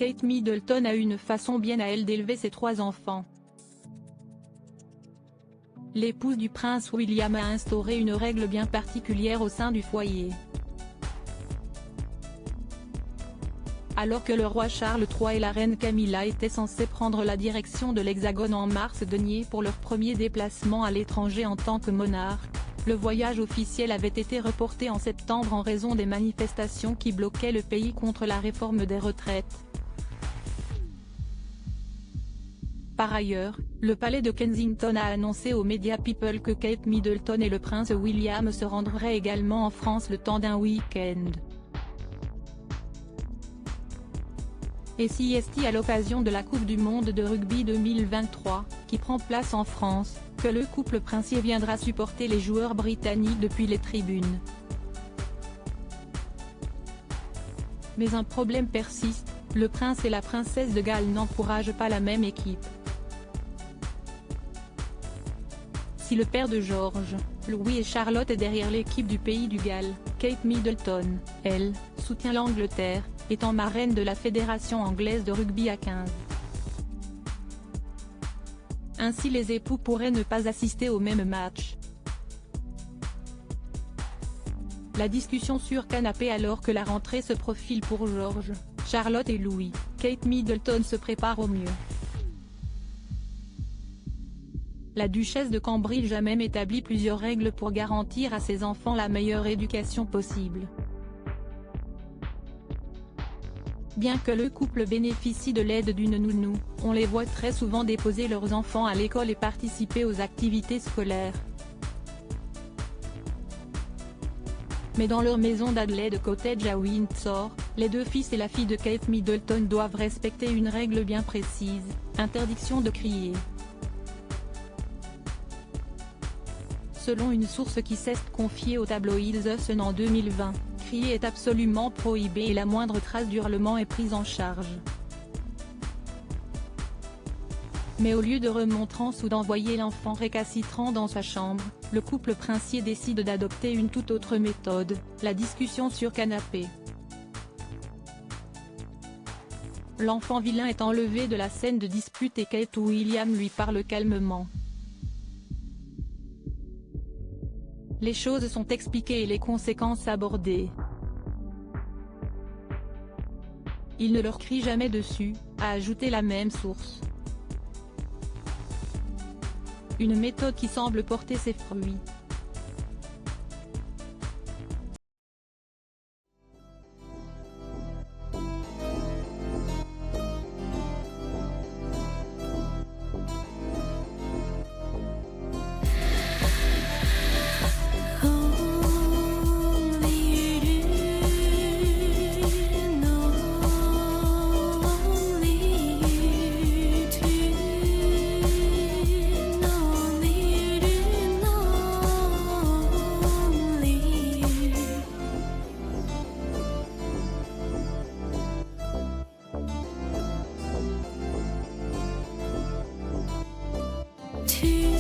Kate Middleton a une façon bien à elle d'élever ses 3 enfants. L'épouse du prince William a instauré une règle bien particulière au sein du foyer. Alors que le roi Charles III et la reine Camilla étaient censés prendre la direction de l'Hexagone en mars dernier pour leur premier déplacement à l'étranger en tant que monarque, le voyage officiel avait été reporté en septembre en raison des manifestations qui bloquaient le pays contre la réforme des retraites. Par ailleurs, le palais de Kensington a annoncé aux médias People que Kate Middleton et le prince William se rendraient également en France le temps d'un week-end. Et CST à l'occasion de la Coupe du Monde de rugby 2023, qui prend place en France, que le couple princier viendra supporter les joueurs britanniques depuis les tribunes. Mais un problème persiste, le prince et la princesse de Galles n'encouragent pas la même équipe. Si le père de George, Louis et Charlotte est derrière l'équipe du pays du Galles, Kate Middleton, elle, soutient l'Angleterre, étant marraine de la Fédération anglaise de rugby à 15. Ainsi les époux pourraient ne pas assister au même match. La discussion sur canapé alors que la rentrée se profile pour George, Charlotte et Louis, Kate Middleton se prépare au mieux. La duchesse de Cambridge a même établi plusieurs règles pour garantir à ses enfants la meilleure éducation possible. Bien que le couple bénéficie de l'aide d'une nounou, on les voit très souvent déposer leurs enfants à l'école et participer aux activités scolaires. Mais dans leur maison d'Adelaide Cottage à Windsor, les 2 fils et la fille de Kate Middleton doivent respecter une règle bien précise, interdiction de crier. Selon une source qui s'est confiée au tabloïd The Sun en 2020, crier est absolument prohibé et la moindre trace d'hurlement est prise en charge. Mais au lieu de remontrance ou d'envoyer l'enfant récalcitrant dans sa chambre, le couple princier décide d'adopter une toute autre méthode, la discussion sur canapé. L'enfant vilain est enlevé de la scène de dispute et Kate ou William lui parle calmement. Les choses sont expliquées et les conséquences abordées. Il ne leur crie jamais dessus, a ajouté la même source. Une méthode qui semble porter ses fruits. To